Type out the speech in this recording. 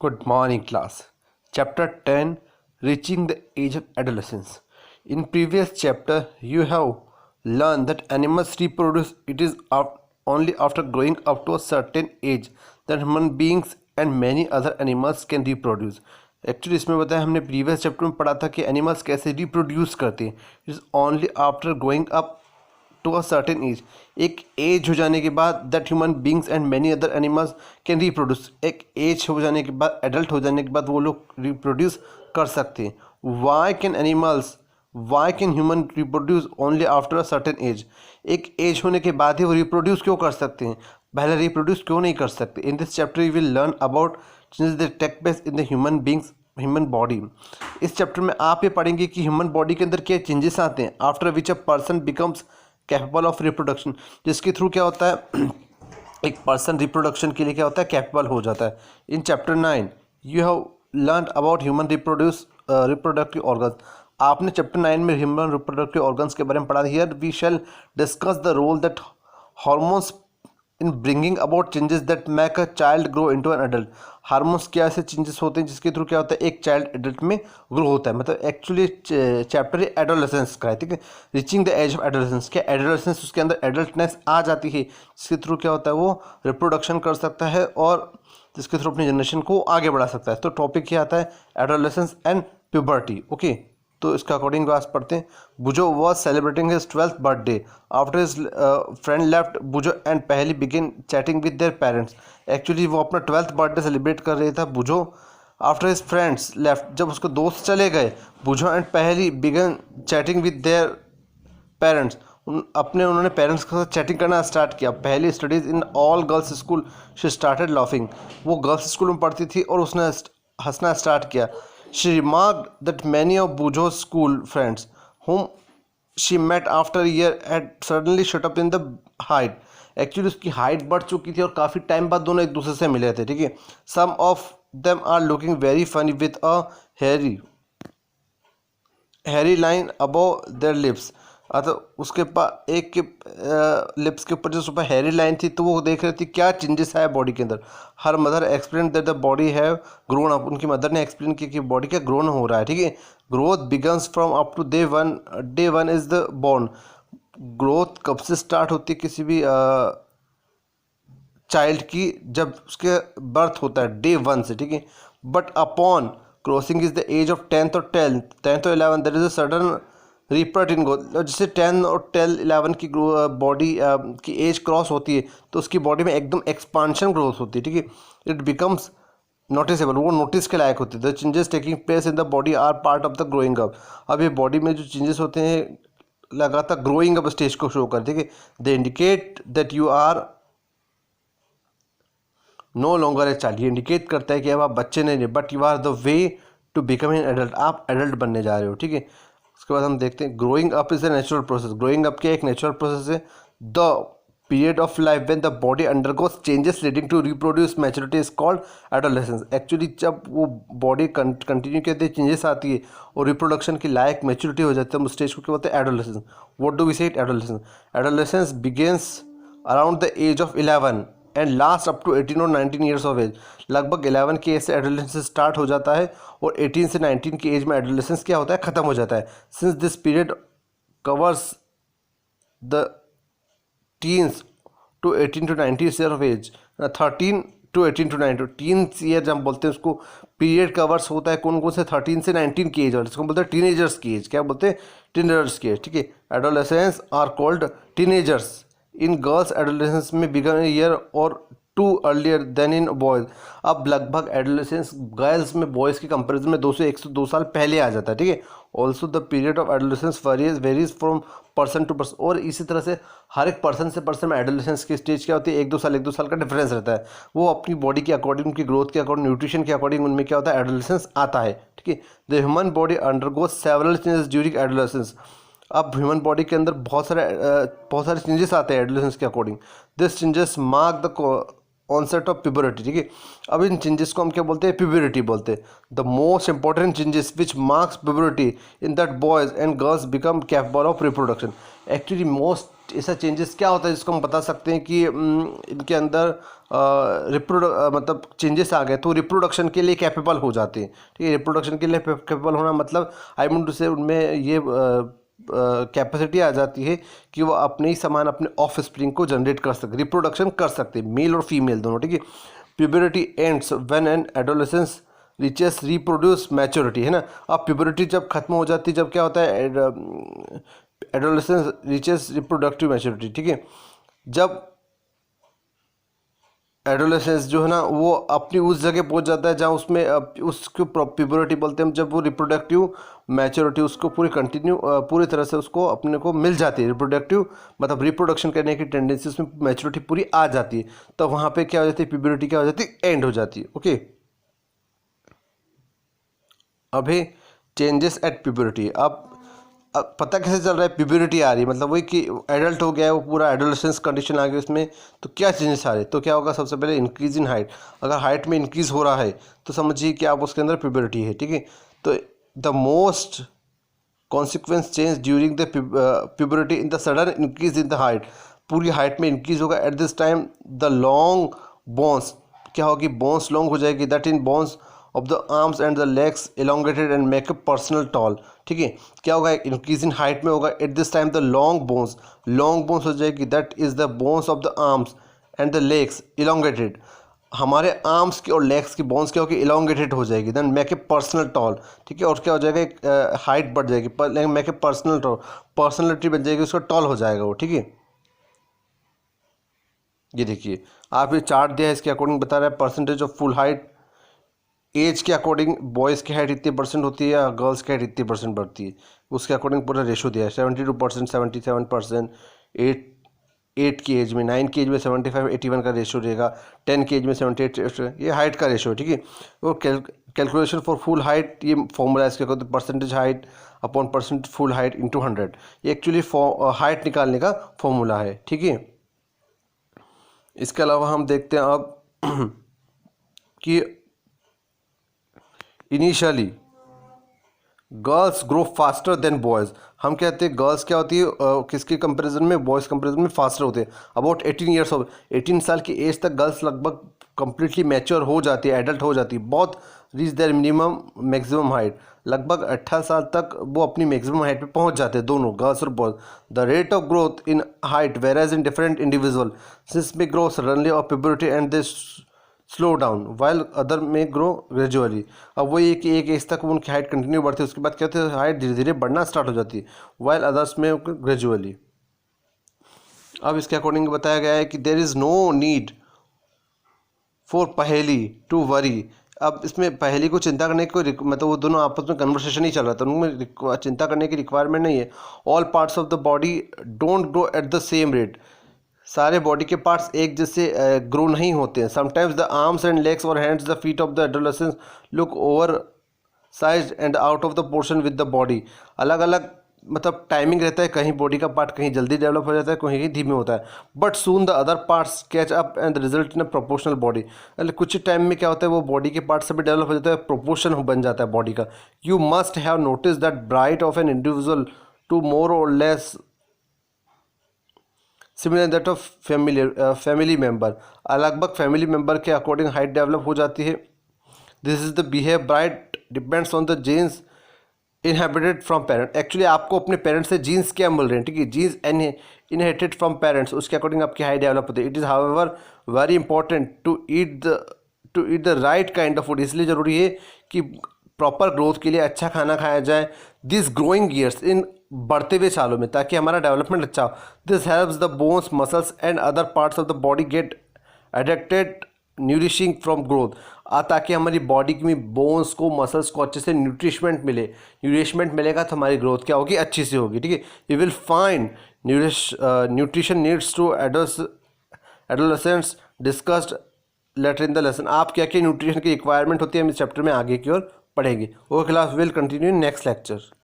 Good morning, class. Chapter 10, Reaching the Age of Adolescence. In previous chapter, you have learned that animals reproduce. It is only after growing up to a certain age that human beings and many other animals can reproduce. Actually इसमें बताया हमने previous chapter में पढ़ा था कि animals कैसे reproduce करते हैं. It is only after growing up to a certain age. एक एज हो जाने के बाद that human beings and many other animals can reproduce. एक एज हो जाने के बाद, एडल्ट हो जाने के बाद वो लोग रिप्रोड्यूस कर सकते हैं. Why can human reproduce only after a certain age. एक एज होने के बाद ही वो रिप्रोड्यूस क्यों कर सकते हैं, पहले रिप्रोड्यूस क्यों नहीं कर सकते. In this chapter you will learn about changes that take place in the human body. इस चैप्टर में आप ये पढ़ेंगे कि ह्यूमन बॉडी के अंदर क्या चेंजेस आते हैं after which a person becomes capable of reproduction. जिसके थ्रू क्या होता है, एक पर्सन रिप्रोडक्शन के लिए क्या होता है, कैपेबल हो जाता है. In chapter 9 you have learn about human reproductive organs. आपने चैप्टर 9 में ह्यूमन रिप्रोडक्टिव ऑर्गन्स के बारे में पढ़ा. Here we shall discuss the role that hormones in bringing about changes that make a child grow into an adult. Hormones क्या ऐसे changes होते हैं जिसके थ्रू क्या होता है, एक चाइल्ड एडल्ट में ग्रो होता है. मतलब एक्चुअली चैप्टर एडोलेसेंस का है, ठीक है. Reaching the age of adolescence. क्या एडोलेसेंस, उसके अंदर एडल्टनेस आ जाती है जिसके थ्रू क्या होता है, वो रिप्रोडक्शन कर सकता है और जिसके थ्रू अपनी जनरेशन को आगे बढ़ा सकता है. तो टॉपिक क्या आता है, एडोलेसेंस एंड प्यूबर्टी. ओके, तो इसका अकॉर्डिंग क्लास पढ़ते हैं. Boojho was celebrating his 12th birthday after his friend left. Boojho and Paheli begin chatting with their parents. Actually वो अपना 12th बर्थडे सेलिब्रेट कर रहा था Boojho after his friends left. जब उसके दोस्त चले गए, Boojho and Paheli began chatting with their parents. उन्होंने पेरेंट्स के साथ चैटिंग करना स्टार्ट किया. Paheli studies in all girls school. She started laughing. वो गर्ल्स स्कूल में पढ़ती थी और उसने हंसना स्टार्ट किया. She remarked that many of Bujo's school friends, whom she met after a year, had suddenly shot up in the height. Actually उसकी height बढ़ चुकी थी और काफ़ी टाइम बाद दोनों एक दूसरे से मिले थे, ठीक है. Some of them are looking very funny with a hairy line above their lips. अतः उसके पास एक के लिप्स के ऊपर जो सुपर हैरी लाइन थी, तो वो देख रही थी क्या चेंजेस है बॉडी के अंदर. Her mother explain that the body have grown up. उनकी मदर ने एक्सप्लेन किया कि बॉडी क्या ग्रोन हो रहा है, ठीक है. Growth begins from up to day one is the born. Growth कब से स्टार्ट होती है किसी भी चाइल्ड की, जब उसके बर्थ होता है डे 1 से, ठीक है. But upon crossing is the age of 10th और 11 there is a sudden spurt in growth. जैसे 10 और 11 की बॉडी की एज क्रॉस होती है तो उसकी बॉडी में एकदम एक्सपांशन ग्रोथ होती है, ठीक है. It becomes noticeable. वो नोटिस के लायक होती है. The changes taking place in the body are part of the growing up. अब ये बॉडी में जो चेंजेस होते हैं लगातार ग्रोइंग अप स्टेज को शो करते हैं, ठीक है. They indicate that you are no longer a child. ये इंडिकेट करता है कि अब आप बच्चे नहीं रहे, but you are the way to become an adult. आप एडल्ट बनने जा रहे हो, ठीक है. उसके बाद हम देखते हैं growing up is a natural process. Growing up क्या एक नेचुरल प्रोसेस है. The period of life when the body undergoes changes leading to reproduce maturity is called adolescence. Actually जब वो बॉडी कंटिन्यू करते हैं, चेंजेस आती है और रिप्रोडक्शन की लायक मैच्योरिटी हो जाती है, उस स्टेज को क्या बोलते हैं, adolescence. What do we say adolescence. Adolescence begins around the age of 11 and last up to 18 और 19 ईयर्स ऑफ एज. लगभग 11 की एज से एडोलेसेंस स्टार्ट हो जाता है और 18 से 19 की एज में एडोलेसेंस क्या होता है, ख़त्म हो जाता है. Since this period covers the teens to 18 to 19 year of age. 13 to 18 to 19 teens year जब हम बोलते हैं उसको पीरियड कवर्स होता है कौन कौन से, 13 से 19 की एज वाले, इसको बोलते हैं टीनेजर्स की एज. क्या बोलते हैं, टीनेजर्स की एज, ठीक है. Adolescence are called teenagers. In girls adolescence में बिगन ईयर और 2 अर्लियर देन इन बॉयज़. अब लगभग एडोलेसेंस गर्ल्स में बॉयज़ के कंपेरिजन में 2 से 102 साल पहले आ जाता है, ठीक है. Also the period of adolescence varies from person to person. और इसी तरह से हर एक पर्सन से पर्सन में एडोलेसेंस की स्टेज क्या होती है, 1-2 साल का डिफरेंस रहता है. वो अपनी बॉडी के अकॉर्डिंग, उनकी ग्रोथ के अकॉर्डिंग, न्यूट्रिशन के अकॉर्डिंग उनमें क्या होता है, एडोलेसेंस आता है, ठीक है. The human body undergoes several changes during adolescence. अब ह्यूमन बॉडी के अंदर बहुत सारे चेंजेस आते हैं एडोलेसेंस के according. This changes mark the onset of puberty, ठीक है। अब इन चेंजेस को हम क्या बोलते हैं, प्यूबरिटी बोलते हैं। The most important changes which marks puberty in that boys and girls become capable of reproduction. Actually most ऐसा चेंजेस क्या होता है जिसको हम बता सकते हैं कि इनके अंदर मतलब चेंजेस आ गए तो रिप्रोडक्शन के लिए कैपेबल हो जाते हैं, ठीक है। रिप्रोडक्शन के लिए कैपेबल होना मतलब आई मीन टू से उनमें ये कैपेसिटी आ जाती है कि वो अपने ही समान अपने ऑफ स्प्रिंग को जनरेट कर सकते, रिप्रोडक्शन कर सकते, मेल और फीमेल दोनों, ठीक है। Puberty ends when an adolescence reaches reproduce maturity, है ना। अब प्यूबरिटी जब खत्म हो जाती है, जब क्या होता है, एडोलेसेंस रीचेस रिप्रोडक्टिव मैच्योरिटी, ठीक है। जब एडोलेसेंस जो है ना वो अपनी उस जगह पहुंच जाता है जहां उसमें उसको प्यूबरिटी बोलते हैं, जब वो रिप्रोडक्टिव मैच्योरिटी उसको पूरी तरह से उसको अपने को मिल जाती है, रिप्रोडक्टिव मतलब रिप्रोडक्शन करने की टेंडेंसी उसमें मैच्योरिटी पूरी आ जाती है, तो वहाँ पे क्या हो जाती है, प्यूबरिटी क्या हो जाती है, एंड हो जाती है, ओके। अभी चेंजेस एट प्यूबरिटी, अब पता कैसे चल रहा है प्यूबरिटी आ रही है, मतलब वही कि एडल्ट हो गया है वो, पूरा एडोलेसेंस कंडीशन आ गई उसमें, तो क्या चेंजेस आ रहे हैं, तो क्या होगा, सबसे पहले इंक्रीज इन हाइट। अगर हाइट में इंक्रीज हो रहा है तो समझिए कि आप उसके अंदर प्यूबरिटी है, ठीक है। तो the most consequence change during the puberty in the sudden increase in the height, पूरी हाइट में इंक्रीज होगा। At this time the long bones, क्या होगी, बोन्स लॉन्ग हो जाएगी, that in bones of the arms and the legs elongated and make a personal tall, ठीक है। क्या होगा, इंक्रीज इन हाइट में होगा। At this time the long bones हो जाएगी, that is the bones of the arms and the legs elongated, हमारे arms की और लेग्स की बोन्स क्या होगी, इलोंगेटेड हो जाएगी, then make a personal tall, ठीक है। और क्या हो जाएगा, एक हाइट बढ़ जाएगी, make a personal tall, personality बन जाएगी, उसका टॉल हो जाएगा वो, ठीक है। ये देखिए आप ये चार्ट दिया है, इसके अकॉर्डिंग बता रहा है percentage of full height, age के अकॉर्डिंग बॉयज़ की हाइट इतनी परसेंट होती है या गर्ल्स की हाइट इतनी परसेंट बढ़ती है, उसके अकॉर्डिंग पूरा रेशो दिया है। 72%, 77%, 8 की एज में, 9 की एज में 75, 81 का रेशो रहेगा, 10 की एज में 78 रेशो, ये हाइट का रेशो है, ठीक है। और कैलकुलेशन फॉर फुल हाइट, ये फॉर्मूला इसके कहते हैं percentage height upon percent full height into 100, ये एक्चुअली हाइट निकालने का फॉर्मूला है, ठीक है। इसके अलावा हम देखते हैं अब कि initially girls grow faster than boys, हम कहते हैं गर्ल्स क्या होती है किसके कंपैरिजन में, बॉयज़ कंपैरिजन में फास्टर होते हैं। अबाउट 18 ईयर्स ऑफ 18 साल की एज तक गर्ल्स लगभग कंप्लीटली मैच्योर हो जाती है, एडल्ट हो जाती है, बहुत reach their minimum maximum height, लगभग 18 साल तक वो अपनी मैक्सिमम हाइट पे पहुंच जाते हैं, दोनों गर्ल्स और boys. The rate of growth in height varies in different individual, since में grow suddenly of puberty and this slow down while other में ग्रो ग्रेजुअली। अब वही है कि एक एज तक उनकी हाइट कंटिन्यू बढ़ती है, उसके बाद क्या होता है, हाइट धीरे धीरे बढ़ना स्टार्ट हो जाती है, वाइल अदर्स में ग्रेजुअली। अब इसके अकॉर्डिंग बताया गया है कि there is no need for पहेली टू वरी, अब इसमें पहेली को चिंता करने की कोई मतलब वो दोनों आपस में कन्वर्सेशन ही चल रहा था, उनमें चिंता करने की रिक्वायरमेंट नहीं है। All parts of the body don't grow at the same rate, सारे बॉडी के पार्ट्स एक जैसे ग्रो नहीं होते हैं। Sometimes the arms and legs और hands the feet of the adolescence look over size and out of the portion with the body, अलग अलग मतलब टाइमिंग रहता है, कहीं बॉडी का पार्ट कहीं जल्दी डेवलप हो जाता है, कहीं धीमे होता है। But soon the other parts catch up and result in a proportional body, मतलब कुछ टाइम में क्या होता है वो बॉडी के पार्ट से भी डेवलप हो जाता है, प्रोपोर्शन बन जाता है बॉडी का। You must have notice that bright of an individual to more or less similar that of family member, लगभग फैमिली मेम्बर के अकॉर्डिंग हाइट डेवलप हो जाती है। This is the behave bright depends on the genes inhabited from parent, actually आपको अपने parents से jeans क्या मिल रहे हैं, ठीक है, जीन्स इनहेरिटेड फ्रॉम पेरेंट्स, उसके अकॉर्डिंग आपकी हाइट डेवलप होती है। It is however very important to eat the right kind of food, इसलिए ज़रूरी है कि प्रॉपर ग्रोथ के लिए अच्छा खाना खाया जाए दिस ग्रोइंग ईयर्स, इन बढ़ते हुए सालों में, ताकि हमारा डेवलपमेंट अच्छा हो। This helps the bones muscles and other parts of the body get adapted nourishing from growth, ताकि हमारी बॉडी की बोन्स को मसल्स को अच्छे से न्यूट्रिशमेंट मिलेगा तो हमारी ग्रोथ क्या होगी, अच्छी से होगी, ठीक है। You will find nutrition needs to adolescents discussed later in the lesson, आप क्या क्या न्यूट्रिशन की रिक्वायरमेंट होती है हम इस चैप्टर में आगे की ओर पढ़ेंगे। Okay class, will continue next lecture.